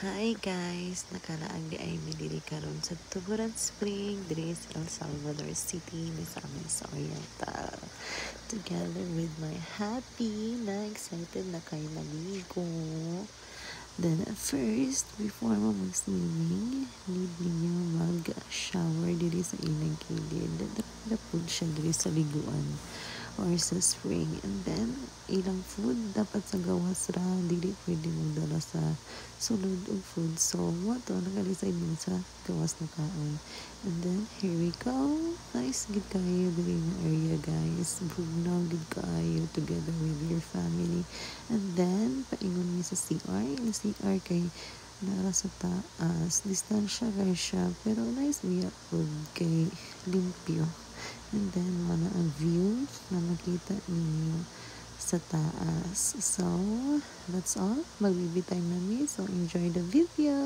Hi guys, nakalaag di ay diri karon sa Tuburan Spring diri sa El Salvador City misamin sa Oriental. Together with my happy na excited na kay maligo. Then at first, before mo mag-swimming, need ninyo mag-shower diri sa ilang kilid. Dapod siya diri sa liguan or sa spring. And then, ilang food dapat sa gawas ra, dili pwede magdala sa sulod og food. So, mo to nagalisay din sa gawas na kaon. And then, here we go. Nice gid kayo diri nga area, guys. Bugnaw gid kayo together with your family. And then, paingon mi sa CR. Yung CR kay nara sa taas. Distansya kay siya. Pero nice biya po kay limpyo. And then, wala ang view na makita ninyo sa taas. So, that's all. Mag-baby time na mi. So, enjoy the video!